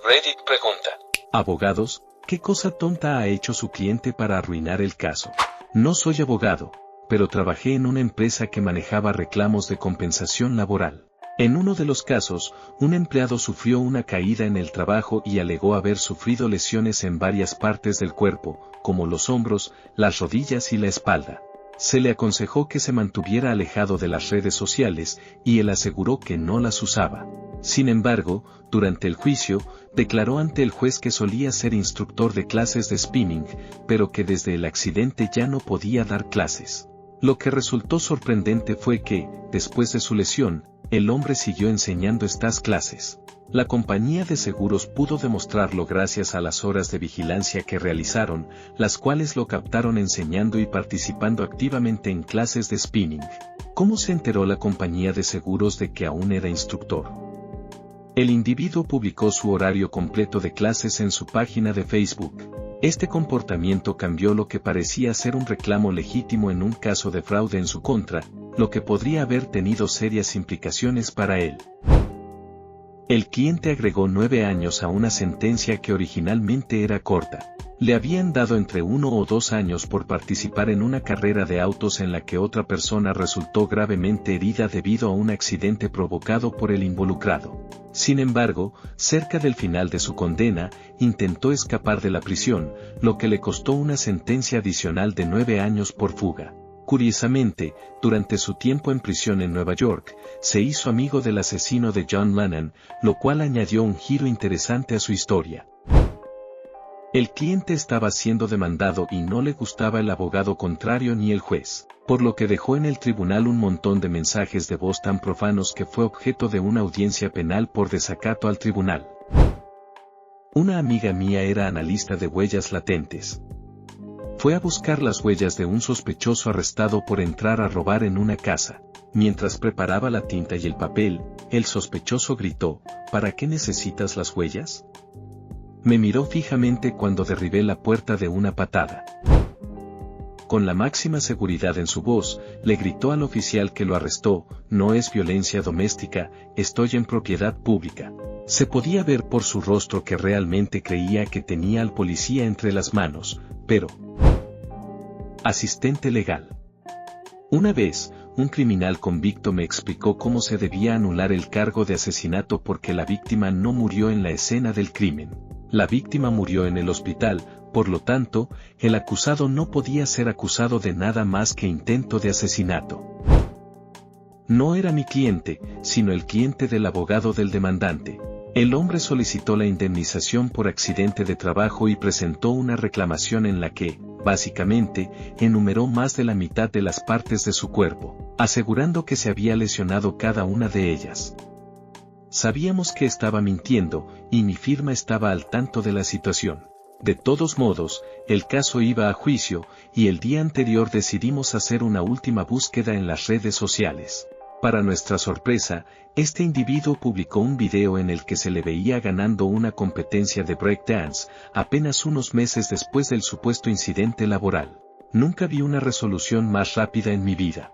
Reddit pregunta. Abogados, ¿qué cosa tonta ha hecho su cliente para arruinar el caso? No soy abogado, pero trabajé en una empresa que manejaba reclamos de compensación laboral. En uno de los casos, un empleado sufrió una caída en el trabajo y alegó haber sufrido lesiones en varias partes del cuerpo, como los hombros, las rodillas y la espalda. Se le aconsejó que se mantuviera alejado de las redes sociales, y él aseguró que no las usaba. Sin embargo, durante el juicio, declaró ante el juez que solía ser instructor de clases de spinning, pero que desde el accidente ya no podía dar clases. Lo que resultó sorprendente fue que, después de su lesión, el hombre siguió enseñando estas clases. La compañía de seguros pudo demostrarlo gracias a las horas de vigilancia que realizaron, las cuales lo captaron enseñando y participando activamente en clases de spinning. ¿Cómo se enteró la compañía de seguros de que aún era instructor? El individuo publicó su horario completo de clases en su página de Facebook. Este comportamiento cambió lo que parecía ser un reclamo legítimo en un caso de fraude en su contra, lo que podría haber tenido serias implicaciones para él. El cliente agregó 9 años a una sentencia que originalmente era corta. Le habían dado entre 1 o 2 años por participar en una carrera de autos en la que otra persona resultó gravemente herida debido a un accidente provocado por el involucrado. Sin embargo, cerca del final de su condena, intentó escapar de la prisión, lo que le costó una sentencia adicional de 9 años por fuga. Curiosamente, durante su tiempo en prisión en Nueva York, se hizo amigo del asesino de John Lennon, lo cual añadió un giro interesante a su historia. El cliente estaba siendo demandado y no le gustaba el abogado contrario ni el juez, por lo que dejó en el tribunal un montón de mensajes de voz tan profanos que fue objeto de una audiencia penal por desacato al tribunal. Una amiga mía era analista de huellas latentes. Fue a buscar las huellas de un sospechoso arrestado por entrar a robar en una casa. Mientras preparaba la tinta y el papel, el sospechoso gritó, ¿para qué necesitas las huellas? Me miró fijamente cuando derribé la puerta de una patada. Con la máxima seguridad en su voz, le gritó al oficial que lo arrestó, no es violencia doméstica, estoy en propiedad pública. Se podía ver por su rostro que realmente creía que tenía al policía entre las manos, pero... Asistente legal. Una vez, un criminal convicto me explicó cómo se debía anular el cargo de asesinato porque la víctima no murió en la escena del crimen. La víctima murió en el hospital, por lo tanto, el acusado no podía ser acusado de nada más que intento de asesinato. No era mi cliente, sino el cliente del abogado del demandante. El hombre solicitó la indemnización por accidente de trabajo y presentó una reclamación en la que, básicamente, enumeró más de la mitad de las partes de su cuerpo, asegurando que se había lesionado cada una de ellas. Sabíamos que estaba mintiendo, y mi firma estaba al tanto de la situación. De todos modos, el caso iba a juicio, y el día anterior decidimos hacer una última búsqueda en las redes sociales. Para nuestra sorpresa, este individuo publicó un video en el que se le veía ganando una competencia de breakdance, apenas unos meses después del supuesto incidente laboral. Nunca vi una resolución más rápida en mi vida.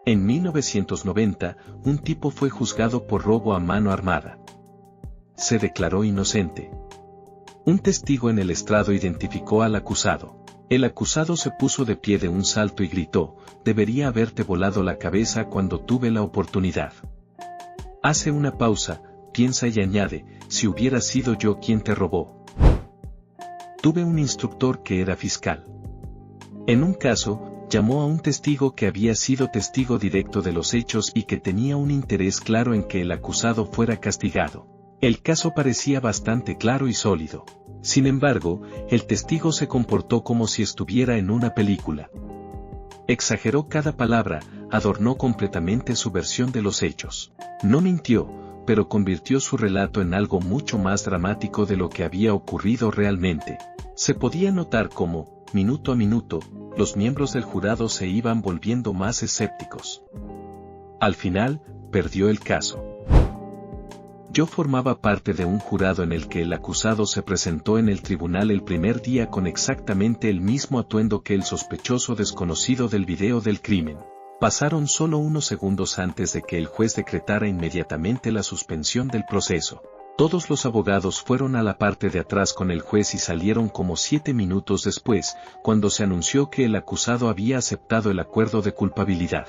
En 1990, un tipo fue juzgado por robo a mano armada. Se declaró inocente. Un testigo en el estrado identificó al acusado. El acusado se puso de pie de un salto y gritó, debería haberte volado la cabeza cuando tuve la oportunidad. Hace una pausa, piensa y añade, si hubiera sido yo quien te robó. Tuve un instructor que era fiscal. En un caso, llamó a un testigo que había sido testigo directo de los hechos y que tenía un interés claro en que el acusado fuera castigado. El caso parecía bastante claro y sólido. Sin embargo, el testigo se comportó como si estuviera en una película. Exageró cada palabra, adornó completamente su versión de los hechos. No mintió, pero convirtió su relato en algo mucho más dramático de lo que había ocurrido realmente. Se podía notar cómo, minuto a minuto, los miembros del jurado se iban volviendo más escépticos. Al final, perdió el caso. Yo formaba parte de un jurado en el que el acusado se presentó en el tribunal el primer día con exactamente el mismo atuendo que el sospechoso desconocido del video del crimen. Pasaron solo unos segundos antes de que el juez decretara inmediatamente la suspensión del proceso. Todos los abogados fueron a la parte de atrás con el juez y salieron como 7 minutos después, cuando se anunció que el acusado había aceptado el acuerdo de culpabilidad.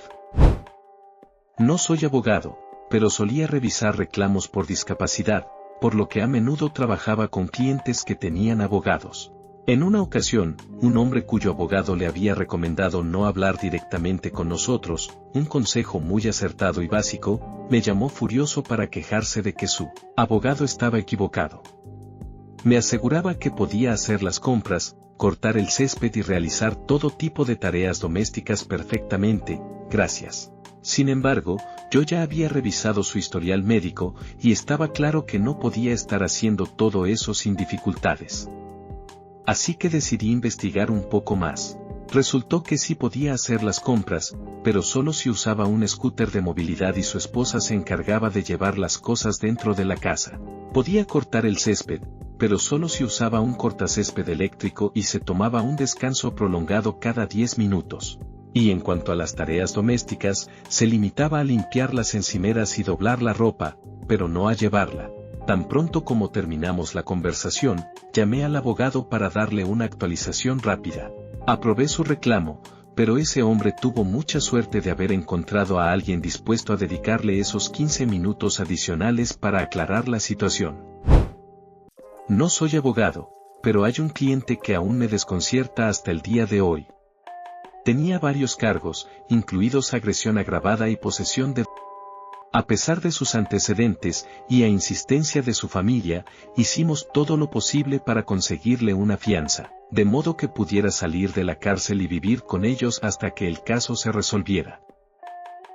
No soy abogado, pero solía revisar reclamos por discapacidad, por lo que a menudo trabajaba con clientes que tenían abogados. En una ocasión, un hombre cuyo abogado le había recomendado no hablar directamente con nosotros, un consejo muy acertado y básico, me llamó furioso para quejarse de que su abogado estaba equivocado. Me aseguraba que podía hacer las compras, cortar el césped y realizar todo tipo de tareas domésticas perfectamente, gracias. Sin embargo, yo ya había revisado su historial médico y estaba claro que no podía estar haciendo todo eso sin dificultades. Así que decidí investigar un poco más. Resultó que sí podía hacer las compras, pero solo si usaba un scooter de movilidad y su esposa se encargaba de llevar las cosas dentro de la casa. Podía cortar el césped, pero solo si usaba un cortacésped eléctrico y se tomaba un descanso prolongado cada 10 minutos. Y en cuanto a las tareas domésticas, se limitaba a limpiar las encimeras y doblar la ropa, pero no a llevarla. Tan pronto como terminamos la conversación, llamé al abogado para darle una actualización rápida. Aprobé su reclamo, pero ese hombre tuvo mucha suerte de haber encontrado a alguien dispuesto a dedicarle esos 15 minutos adicionales para aclarar la situación. No soy abogado, pero hay un cliente que aún me desconcierta hasta el día de hoy. Tenía varios cargos, incluidos agresión agravada y posesión de... A pesar de sus antecedentes, y a insistencia de su familia, hicimos todo lo posible para conseguirle una fianza, de modo que pudiera salir de la cárcel y vivir con ellos hasta que el caso se resolviera.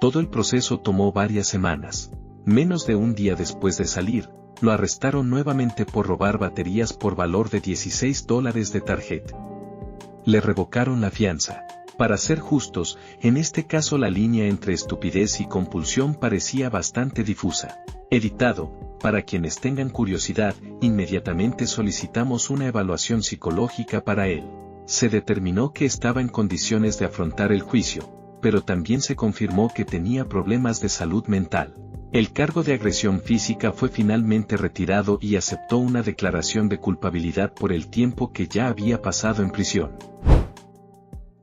Todo el proceso tomó varias semanas. Menos de un día después de salir, lo arrestaron nuevamente por robar baterías por valor de $16 de tarjeta. Le revocaron la fianza. Para ser justos, en este caso la línea entre estupidez y compulsión parecía bastante difusa. Editado, para quienes tengan curiosidad, inmediatamente solicitamos una evaluación psicológica para él. Se determinó que estaba en condiciones de afrontar el juicio, pero también se confirmó que tenía problemas de salud mental. El cargo de agresión física fue finalmente retirado y aceptó una declaración de culpabilidad por el tiempo que ya había pasado en prisión.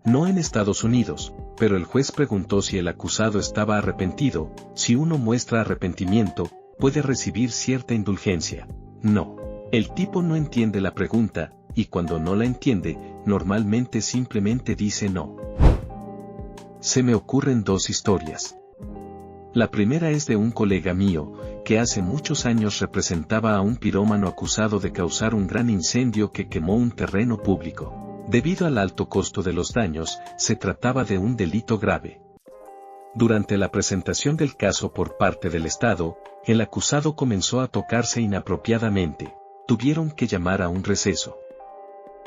No en Estados Unidos, pero el juez preguntó si el acusado estaba arrepentido. Si uno muestra arrepentimiento, puede recibir cierta indulgencia. No. El tipo no entiende la pregunta, y cuando no la entiende, normalmente simplemente dice no. Se me ocurren dos historias. La primera es de un colega mío, que hace muchos años representaba a un pirómano acusado de causar un gran incendio que quemó un terreno público. Debido al alto costo de los daños, se trataba de un delito grave. Durante la presentación del caso por parte del Estado, el acusado comenzó a tocarse inapropiadamente. Tuvieron que llamar a un receso.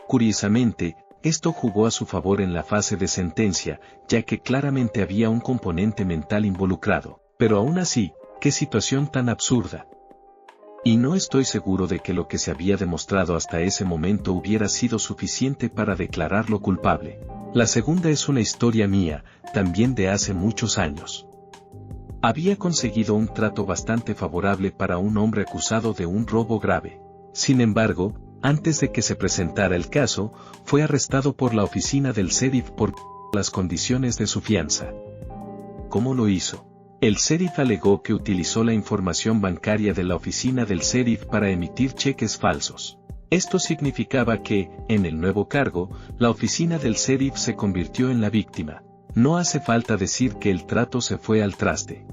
Curiosamente, esto jugó a su favor en la fase de sentencia, ya que claramente había un componente mental involucrado. Pero aún así, ¿qué situación tan absurda? Y no estoy seguro de que lo que se había demostrado hasta ese momento hubiera sido suficiente para declararlo culpable. La segunda es una historia mía, también de hace muchos años. Había conseguido un trato bastante favorable para un hombre acusado de un robo grave. Sin embargo, antes de que se presentara el caso, fue arrestado por la oficina del sheriff por las condiciones de su fianza. ¿Cómo lo hizo? El sheriff alegó que utilizó la información bancaria de la oficina del sheriff para emitir cheques falsos. Esto significaba que, en el nuevo cargo, la oficina del sheriff se convirtió en la víctima. No hace falta decir que el trato se fue al traste.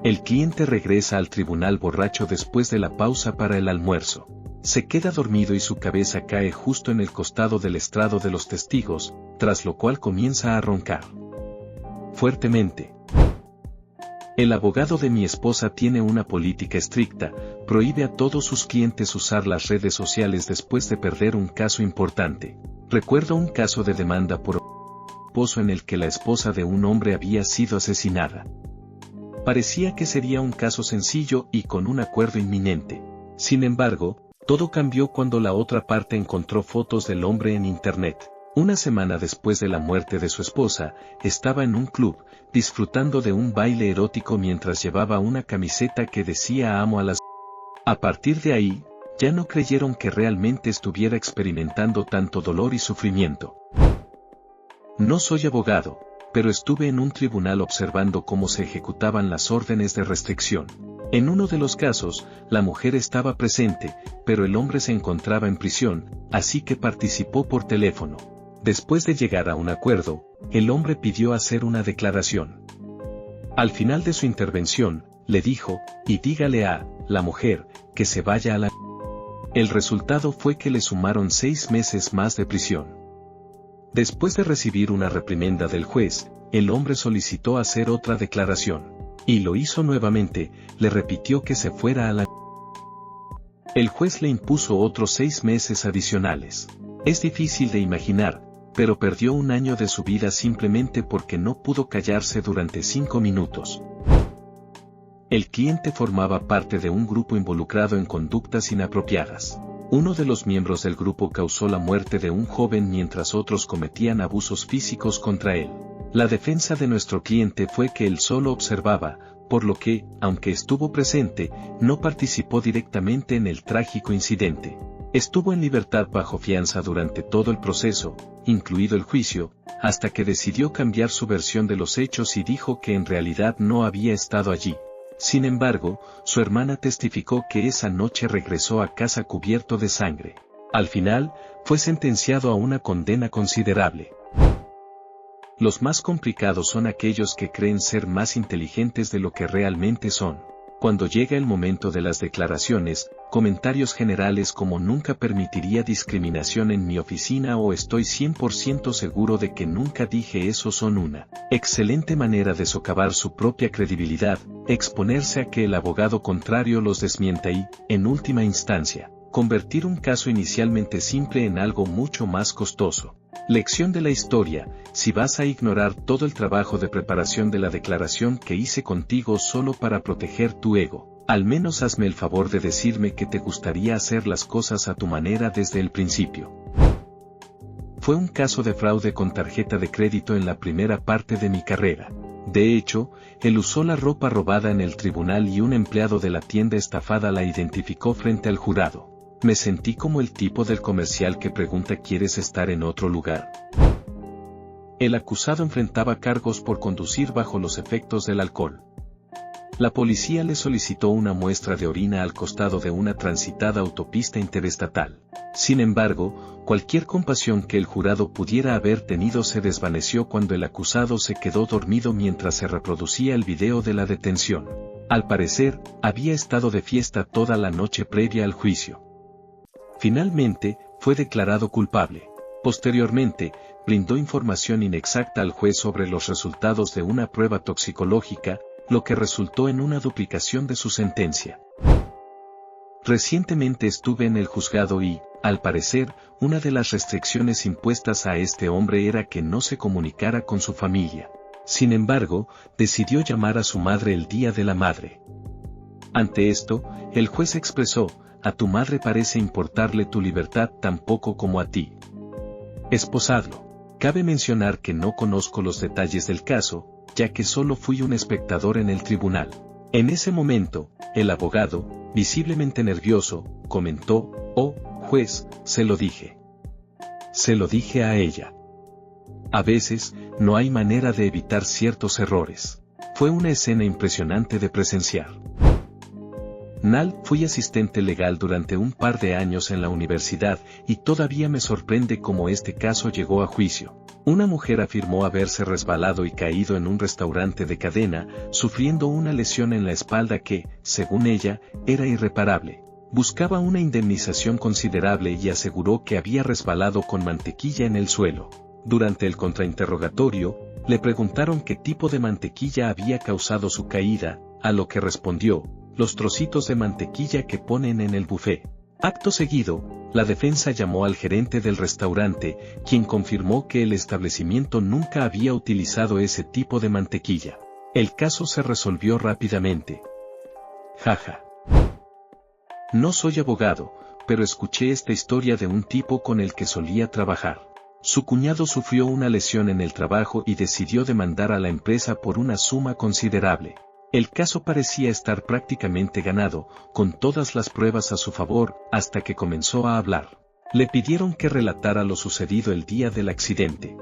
El cliente regresa al tribunal borracho después de la pausa para el almuerzo. Se queda dormido y su cabeza cae justo en el costado del estrado de los testigos, tras lo cual comienza a roncar fuertemente. El abogado de mi esposa tiene una política estricta, prohíbe a todos sus clientes usar las redes sociales después de perder un caso importante. Recuerdo un caso de demanda por esposo en el que la esposa de un hombre había sido asesinada. Parecía que sería un caso sencillo y con un acuerdo inminente. Sin embargo, todo cambió cuando la otra parte encontró fotos del hombre en internet. Una semana después de la muerte de su esposa, estaba en un club, disfrutando de un baile erótico mientras llevaba una camiseta que decía "Amo a las". A partir de ahí, ya no creyeron que realmente estuviera experimentando tanto dolor y sufrimiento. No soy abogado, pero estuve en un tribunal observando cómo se ejecutaban las órdenes de restricción. En uno de los casos, la mujer estaba presente, pero el hombre se encontraba en prisión, así que participó por teléfono. Después de llegar a un acuerdo, el hombre pidió hacer una declaración. Al final de su intervención, le dijo, y dígale a la mujer, que se vaya a la... El resultado fue que le sumaron 6 meses más de prisión. Después de recibir una reprimenda del juez, el hombre solicitó hacer otra declaración. Y lo hizo nuevamente, le repitió que se fuera a la... El juez le impuso otros 6 meses adicionales. Es difícil de imaginar, pero perdió un año de su vida simplemente porque no pudo callarse durante 5 minutos. El cliente formaba parte de un grupo involucrado en conductas inapropiadas. Uno de los miembros del grupo causó la muerte de un joven mientras otros cometían abusos físicos contra él. La defensa de nuestro cliente fue que él solo observaba, por lo que, aunque estuvo presente, no participó directamente en el trágico incidente. Estuvo en libertad bajo fianza durante todo el proceso, incluido el juicio, hasta que decidió cambiar su versión de los hechos y dijo que en realidad no había estado allí. Sin embargo, su hermana testificó que esa noche regresó a casa cubierto de sangre. Al final, fue sentenciado a una condena considerable. Los más complicados son aquellos que creen ser más inteligentes de lo que realmente son. Cuando llega el momento de las declaraciones, comentarios generales como nunca permitiría discriminación en mi oficina o estoy 100% seguro de que nunca dije eso son una excelente manera de socavar su propia credibilidad, exponerse a que el abogado contrario los desmienta y, en última instancia, convertir un caso inicialmente simple en algo mucho más costoso. Lección de la historia: si vas a ignorar todo el trabajo de preparación de la declaración que hice contigo solo para proteger tu ego, al menos hazme el favor de decirme que te gustaría hacer las cosas a tu manera desde el principio. Fue un caso de fraude con tarjeta de crédito en la primera parte de mi carrera. De hecho, él usó la ropa robada en el tribunal y un empleado de la tienda estafada la identificó frente al jurado. Me sentí como el tipo del comercial que pregunta ¿quieres estar en otro lugar? El acusado enfrentaba cargos por conducir bajo los efectos del alcohol. La policía le solicitó una muestra de orina al costado de una transitada autopista interestatal. Sin embargo, cualquier compasión que el jurado pudiera haber tenido se desvaneció cuando el acusado se quedó dormido mientras se reproducía el video de la detención. Al parecer, había estado de fiesta toda la noche previa al juicio. Finalmente, fue declarado culpable. Posteriormente, brindó información inexacta al juez sobre los resultados de una prueba toxicológica, lo que resultó en una duplicación de su sentencia. Recientemente estuve en el juzgado y, al parecer, una de las restricciones impuestas a este hombre era que no se comunicara con su familia. Sin embargo, decidió llamar a su madre el Día de la Madre. Ante esto, el juez expresó: a tu madre parece importarle tu libertad tan poco como a ti. Esposadlo. Cabe mencionar que no conozco los detalles del caso, ya que solo fui un espectador en el tribunal. En ese momento, el abogado, visiblemente nervioso, comentó: oh, juez, se lo dije. Se lo dije a ella. A veces, no hay manera de evitar ciertos errores. Fue una escena impresionante de presenciar. Fui asistente legal durante un par de años en la universidad y todavía me sorprende cómo este caso llegó a juicio. Una mujer afirmó haberse resbalado y caído en un restaurante de cadena, sufriendo una lesión en la espalda que, según ella, era irreparable. Buscaba una indemnización considerable y aseguró que había resbalado con mantequilla en el suelo. Durante el contrainterrogatorio, le preguntaron qué tipo de mantequilla había causado su caída, a lo que respondió: los trocitos de mantequilla que ponen en el buffet. Acto seguido, la defensa llamó al gerente del restaurante, quien confirmó que el establecimiento nunca había utilizado ese tipo de mantequilla. El caso se resolvió rápidamente. Jaja. No soy abogado, pero escuché esta historia de un tipo con el que solía trabajar. Su cuñado sufrió una lesión en el trabajo y decidió demandar a la empresa por una suma considerable. El caso parecía estar prácticamente ganado, con todas las pruebas a su favor, hasta que comenzó a hablar. Le pidieron que relatara lo sucedido el día del accidente.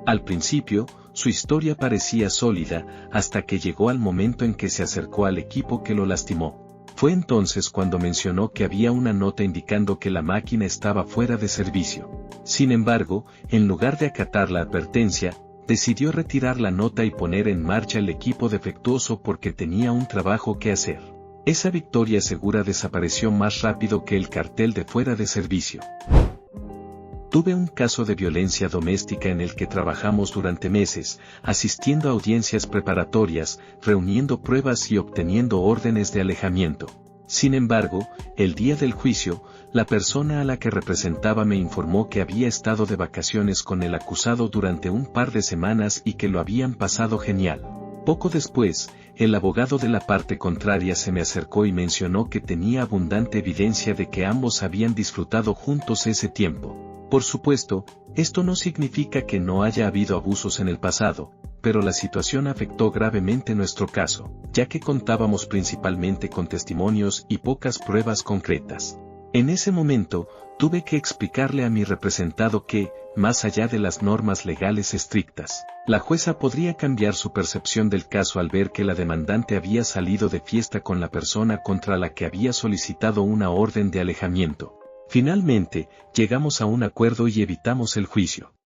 Al principio, su historia parecía sólida, hasta que llegó al momento en que se acercó al equipo que lo lastimó. Fue entonces cuando mencionó que había una nota indicando que la máquina estaba fuera de servicio. Sin embargo, en lugar de acatar la advertencia, decidió retirar la nota y poner en marcha el equipo defectuoso porque tenía un trabajo que hacer. Esa victoria segura desapareció más rápido que el cartel de fuera de servicio. Tuve un caso de violencia doméstica en el que trabajamos durante meses, asistiendo a audiencias preparatorias, reuniendo pruebas y obteniendo órdenes de alejamiento. Sin embargo, el día del juicio, la persona a la que representaba me informó que había estado de vacaciones con el acusado durante un par de semanas y que lo habían pasado genial. Poco después, el abogado de la parte contraria se me acercó y mencionó que tenía abundante evidencia de que ambos habían disfrutado juntos ese tiempo. Por supuesto, esto no significa que no haya habido abusos en el pasado, pero la situación afectó gravemente nuestro caso, ya que contábamos principalmente con testimonios y pocas pruebas concretas. En ese momento, tuve que explicarle a mi representado que, más allá de las normas legales estrictas, la jueza podría cambiar su percepción del caso al ver que la demandante había salido de fiesta con la persona contra la que había solicitado una orden de alejamiento. Finalmente, llegamos a un acuerdo y evitamos el juicio.